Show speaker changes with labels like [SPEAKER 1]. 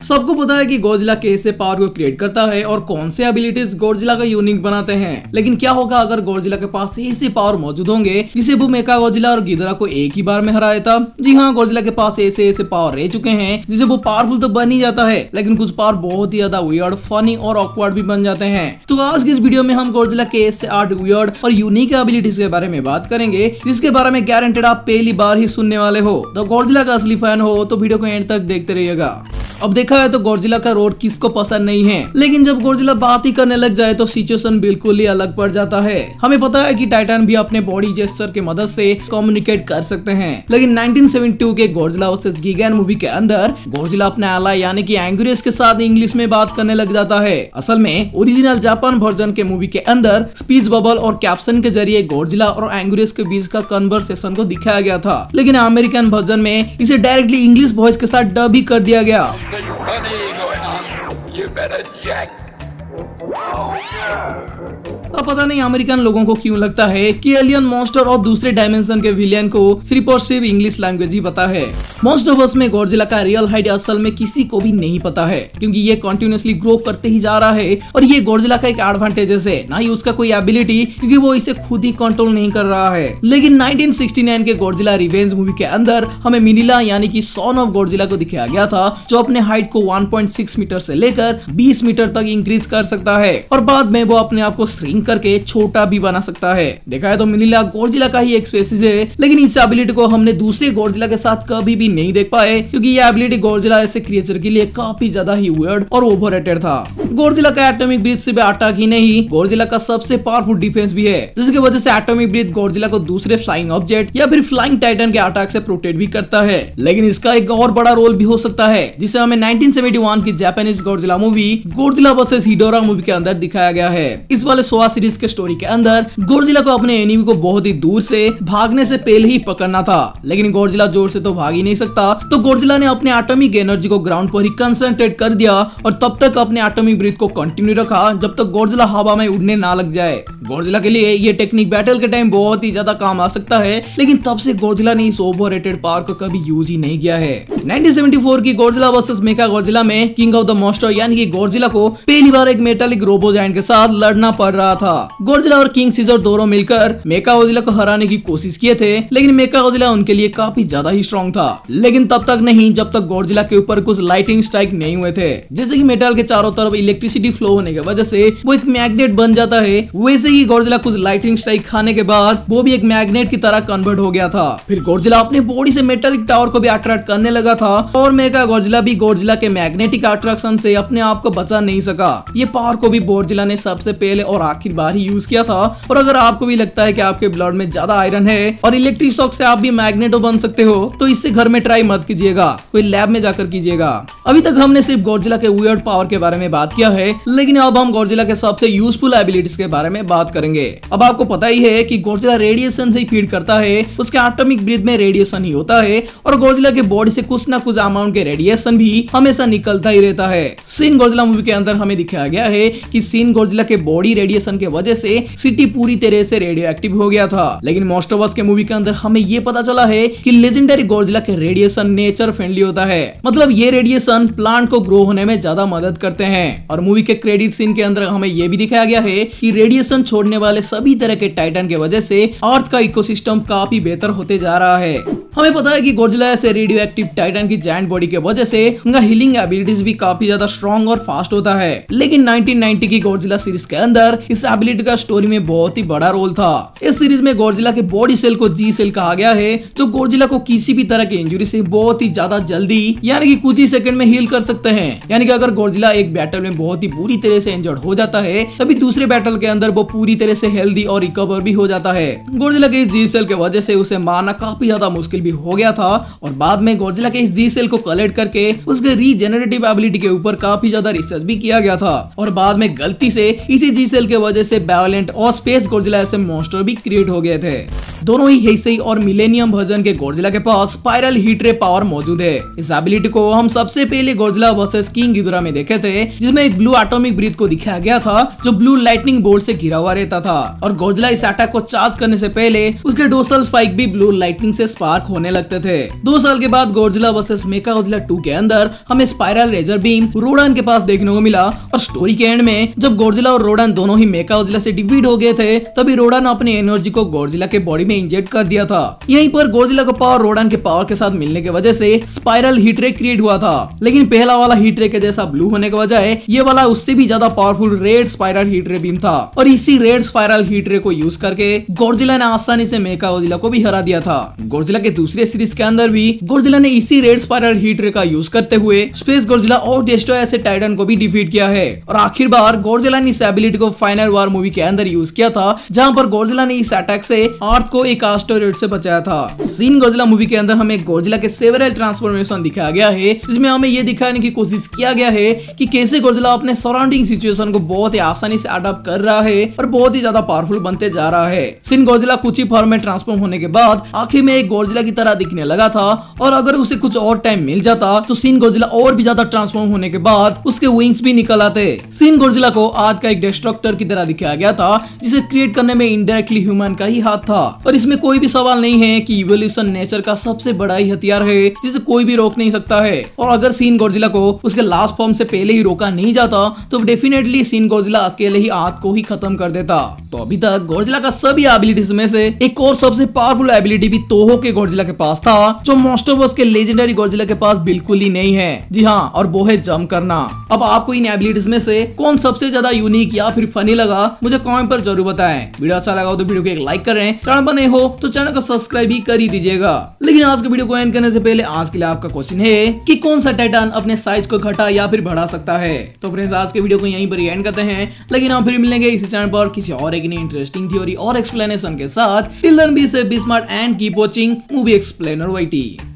[SPEAKER 1] सबको पता है कि गॉडजिला कैसे पावर को क्रिएट करता है और कौन से एबिलिटीज गॉडजिला का यूनिक बनाते हैं। लेकिन क्या होगा अगर गॉडजिला के पास ऐसे पावर मौजूद होंगे जिसे वो मेका गॉडजिला और गिदोरा को एक ही बार में हरा देता। जी हाँ, गॉडजिला के पास ऐसे पावर रह चुके हैं जिसे वो पावरफुल तो बन ही जाता है, लेकिन कुछ पावर बहुत ही ज्यादा वियर्ड, फनी और ऑकवर्ड भी बन जाते हैं। तो आज की इस वीडियो में हम गॉडजिला के ऐसे 8 वियर्ड और यूनिक एबिलिटीज के बारे में बात करेंगे, जिसके बारे में गारंटेड आप पहली बार ही सुनने वाले हो। तो गॉडजिला का असली फैन हो तो वीडियो को एंड तक देखते रहिएगा। अब देखा है तो गॉडजिला का रोड किसको पसंद नहीं है, लेकिन जब गॉडजिला बात ही करने लग जाए तो सिचुएशन बिल्कुल ही अलग पड़ जाता है। हमें पता है कि टाइटन भी अपने बॉडी जेस्चर की मदद से कम्युनिकेट कर सकते हैं, लेकिन 1972 के गॉडजिला वर्सेस गिगान मूवी के अंदर गॉडजिला अपने एलाय यानी कि एंगुरस के साथ इंग्लिश में बात करने लग जाता है। असल में ओरिजिनल जापान वर्जन के मूवी के अंदर स्पीच बबल और कैप्शन के जरिए गॉडजिला और एंगुरस के बीच का कन्वर्सेशन को दिखाया गया था, लेकिन अमेरिकन वर्जन में इसे डायरेक्टली इंग्लिश वॉइस के साथ डब भी कर दिया गया।
[SPEAKER 2] You better check.
[SPEAKER 1] अब पता नहीं अमेरिकन लोगों को क्यों लगता है कि एलियन, मॉन्स्टर और दूसरे डायमेंशन के विलियन को सिर्फ और सिर्फ इंग्लिश लैंग्वेज ही पता है। मॉन्स्टरवर्स में गॉडजिला का रियल हाइट असल में किसी को भी नहीं पता है, क्योंकि ये कंटिन्यूअसली ग्रो करते ही जा रहा है और ये गॉडजिला का एक एडवांटेज है, ना ही उसका कोई एबिलिटी, क्योंकि वो इसे खुद ही कंट्रोल नहीं कर रहा है। लेकिन 1969 के गॉडजिला रिवेंज मूवी के अंदर हमें मिनिला यानी कि सन ऑफ गॉडजिला को दिखाया गया था, जो अपने हाइट को 1.6 मीटर से लेकर 20 मीटर तक इंक्रीज कर सकता है और बाद में वो अपने आप को श्रिंक करके छोटा भी बना सकता है। देखा है तो मिनिला गॉडजिला का ही एक स्पीशीज है, लेकिन इस एबिलिटी को हमने दूसरे गॉडजिला के साथ कभी भी नहीं देख पाए, क्योंकि ये एबिलिटी गॉडजिला ऐसे क्रिएचर के लिए काफी ज्यादा ही वियर्ड और ओवररेटेड था। गॉडजिला का एटॉमिक ब्रीथ सिर्फ अटैक ही नहीं, गॉडजिला का सबसे पावरफुल डिफेंस भी है, जिसकी वजह से एटॉमिक ब्रीथ गॉडजिला को दूसरे फ्लाइंग ऑब्जेक्ट या फिर फ्लाइंग टाइटन के अटैक से प्रोटेक्ट भी करता है। लेकिन इसका एक और बड़ा रोल भी हो सकता है, जिसे हमें 1971 की Japanese Godzilla movie Godzilla versus Hedorah movie के अंदर दिखाया गया है। इस वाले सोआ सीरीज के स्टोरी के अंदर गॉडजिला को अपने एनिमी को बहुत ही दूर से भागने से पहले ही पकड़ना था, लेकिन गॉडजिला जोर से तो भाग ही नहीं सकता, तो गॉडजिला ने अपने एटॉमिक एनर्जी को ग्राउंड पर ही कंसंट्रेट कर दिया और तब तक अपने एटॉमिक ब्रीथ को कंटिन्यू रखा जब तक गॉडजिला हवा में उड़ने ना लग जाए। गॉडजिला के लिए ये टेक्निक बैटल के टाइम बहुत ही ज्यादा काम आ सकता है, लेकिन तब से गॉडजिला ने इस ओवररेटेड पावर को कभी यूज ही नहीं किया है। 1974 की गॉडजिला वर्सेस मेका गॉडजिला में किंग ऑफ द मॉन्स्टर यानी कि गॉडजिला को पहली बार एक मेटालिक रोबो जायंट के साथ लड़ना पड़ रहा था। गॉडजिला और किंग सीजर दोनों मिलकर मेका गॉडजिला को हराने की कोशिश किए थे, लेकिन मेका गॉडजिला उनके लिए काफी ज्यादा ही स्ट्रॉन्ग था। लेकिन तब तक नहीं जब तक गॉडजिला के ऊपर कुछ लाइटिंग स्ट्राइक नहीं हुए थे। जैसे कि मेटल के चारों तरफ इलेक्ट्रिसिटी फ्लो होने की वजह से वो एक मैग्नेट बन जाता है, वैसे ही गॉडजिला कुछ लाइटिंग स्ट्राइक खाने के बाद वो भी एक मैग्नेट की तरह कन्वर्ट हो गया था। फिर गॉडजिला अपने बॉडी से मेटालिक टावर को भी अट्रैक्ट करने लगा था और मेका गॉडजिला भी गॉडजिला के मैग्नेटिक अट्रैक्शन से अपने आप को बचा नहीं सका। ये पावर को भी गॉडजिला ने सबसे पहले और आखिर बार ही यूज किया था। और अगर आपको भी लगता है कि आपके ब्लड में ज्यादा आयरन है और इलेक्ट्रिक शॉक से आप भी मैग्नेटो बन सकते हो, तो इससे घर में ट्राई मत कीजिएगा, कोई लैब में जाकर कीजिएगा। अभी तक हमने सिर्फ गॉडजिला के वियर्ड पावर के बारे में बात किया है, लेकिन अब हम गॉडजिला के सबसे यूजफुल एबिलिटीज के बारे में बात करेंगे। अब आपको पता ही है कि गॉडजिला रेडिएशन से ही फीड करता है, उसके एटॉमिक ब्रीथ में रेडिएशन ही होता है और गॉडजिला के बॉडी से कुछ ना कुछ अमाउंट के रेडिएशन भी हमेशा निकलता ही रहता है। सिन गॉडजिला मूवी के अंदर हमें दिखाया गया है कि सिन गॉडजिला के बॉडी रेडिएशन के वजह से सिटी पूरी तरह से रेडियो एक्टिव हो गया था, लेकिन मॉन्स्टरवर्स के मूवी के अंदर हमें ये पता चला है कि लेजेंडरी गॉडजिला के रेडिएशन नेचर फ्रेंडली होता है, मतलब ये रेडिएशन प्लांट को ग्रो होने में ज्यादा मदद करते हैं। और मूवी के क्रेडिट सीन के अंदर हमें ये भी दिखाया गया है कि रेडिएशन छोड़ने वाले सभी तरह के टाइटन के वजह से अर्थ का इकोसिस्टम काफी बेहतर होते जा रहा है। हमें पता है कि गॉडजिला ऐसे रेडियो एक्टिव टाइटन की जायंट बॉडी के वजह से उनका हीलिंग एबिलिटीज भी काफी ज्यादा स्ट्रॉन्ग और फास्ट होता है, लेकिन 1990 की गॉडजिला सीरीज के अंदर इस एबिलिटी का स्टोरी में बहुत ही बड़ा रोल था। इस सीरीज में गॉडजिला के बॉडी सेल को जी सेल कहा गया है, जो गॉडजिला को किसी भी तरह की इंजरी से बहुत ही ज्यादा जल्दी यानी कि कुछ ही सेकंड में हील कर सकते हैं। यानी कि अगर गॉडजिला एक बैटल में बहुत ही बुरी तरह से इंजर्ड हो जाता है, तभी दूसरे बैटल के अंदर वो पूरी तरह से हेल्दी और रिकवर भी हो जाता है। गॉडजिला के इस जी सेल के वजह से उसे मारना काफी ज्यादा मुश्किल भी हो गया था और बाद में गॉडजिला के इस जी सेल को कलेक्ट करके उसके रीजेनरेटिव एबिलिटी के ऊपर काफी ज्यादा रिसर्च भी किया गया था और बाद में गलती से इसी जी सेल के वजह से वायलेंट और स्पेस गॉडजिला ऐसे मॉन्स्टर भी क्रिएट हो गए थे। दोनों ही हेइसेई और मिलेनियम वर्जन के गॉडजिला के पास स्पाइरल हीट रे पावर मौजूद है। इस एबिलिटी को हम सबसे पहले गॉडजिला वर्सेस किंग गिडोरा में देखे थे, जिसमें एक ब्लू एटॉमिक ब्रीथ को दिखाया गया था जो ब्लू लाइटनिंग बोल्ट से घिरा हुआ रहता था, और गॉडजिला इस अटैक को चार्ज करने से पहले उसके डोर्सल स्पाइक भी ब्लू लाइटनिंग से स्पार्क होने लगते थे। 2 साल के बाद गॉडजिला वर्सेस मेकागोdzilla 2 के अंदर हमें स्पाइरल रेजर बीम रोडान के पास देखने को मिला, और स्टोरी के एंड में जब गॉडजिला और रोडान दोनों ही मेकागोdzilla से डिफीट हो गए थे, तभी रोडान अपनी एनर्जी को गॉडजिला के बॉडी में इंजेक्ट कर दिया था। यहीं पर गॉडजिला का पावर रोडान के पावर के साथ मिलने की वजह से स्पाइरल हीट रे क्रिएट हुआ था, लेकिन पहला वाला हीट रे के जैसा ब्लू होने के बजाय ये वाला उससे भी ज्यादा पावरफुल रेड स्पाइरल हीट रे बीम था, और इसी रेड स्पाइरल हीट रे को यूज करके गॉडजिला ने आसानी से मेकागोdzilla को भी हरा दिया था। गॉडजिला के दूसरे सीरीज के अंदर भी गॉडजिला ने इसी रेड स्पाइरल हीट रे का यूज करते हुए स्पेस गॉडजिला और डेस्ट्रॉयर से टाइटन को भी डिफीट किया है, और आखिर बार गॉडजिला ने इस एबिलिटी को फाइनल वार मूवी के अंदर यूज किया था, जहां पर गॉडजिला ने इस अटैक से अर्थ को एक एस्टेरॉयड से बचाया था। सीन गॉडजिला मूवी के अंदर हमें गॉडजिला के सेवरल ट्रांसफॉर्मेशन दिखाया गया है, जिसमें हमें यह दिखाने की कोशिश किया गया है कि कैसे गॉडजिला अपने सराउंडिंग सिचुएशन को बहुत ही आसानी से अडॉप्ट कर रहा है और बहुत ही ज्यादा पावरफुल बनते जा रहा है। सीन गॉडजिला कुछ ही फॉर्म में ट्रांसफॉर्म होने के बाद आखिर में एक गॉडजिला की तरह दिखने लगा था, और अगर उसे कुछ और टाइम मिल जाता तो सीन गॉडजिला और भी ज्यादा ट्रांसफॉर्म होने के बाद उसके विंग्स भी निकल आते। सीन गॉडजिला को आज का एक डिस्ट्रक्टर की तरह दिखाया गया था, जिसे क्रिएट करने में इनडायरेक्टली ह्यूमन का ही हाथ था, और इसमें कोई भी सवाल नहीं है कि इवोल्यूशन नेचर का सबसे बड़ा ही हथियार है जिसे कोई भी रोक नहीं सकता है। और अगर सीन गॉडजिला को उसके लास्ट फॉर्म से पहले ही रोका नहीं जाता तो डेफिनेटली सीन गॉडजिला अकेले ही आग को ही खत्म कर देता। तो अभी तक गॉडजिला का सभी एबिलिटीज में से एक और सबसे पावरफुल एबिलिटी भी तोहो के गॉडजिला के पास था, जो मॉन्स्टरवर्स के लेजेंडरी गॉडजिला के पास बिल्कुल ही नहीं है। जी हाँ, और वो है जंप करना। अब आपको इन एबिलिटीज में से कौन सबसे ज्यादा यूनिक या फिर फनी लगा, मुझे कमेंट पर जरूर बताएं। वीडियो अच्छा लगा हो तो वीडियो को एक लाइक करें, चैनल पर नए हो तो चैनल को सब्सक्राइब भी कर ही दीजिएगा। लेकिन आज के वीडियो को एंड करने से पहले आज के लिए आपका क्वेश्चन है कि कौन सा टाइटन अपने साइज को घटा या फिर बढ़ा सकता है। तो फ्रेंड्स, आज के वीडियो को यहीं पर एंड करते हैं, लेकिन हम फिर मिलेंगे इसी चैनल पर किसी और एक नई इंटरेस्टिंग थ्योरी और एक्सप्लेनेशन के साथ। Till then be safe, be smart and keep watching movie explainer YT।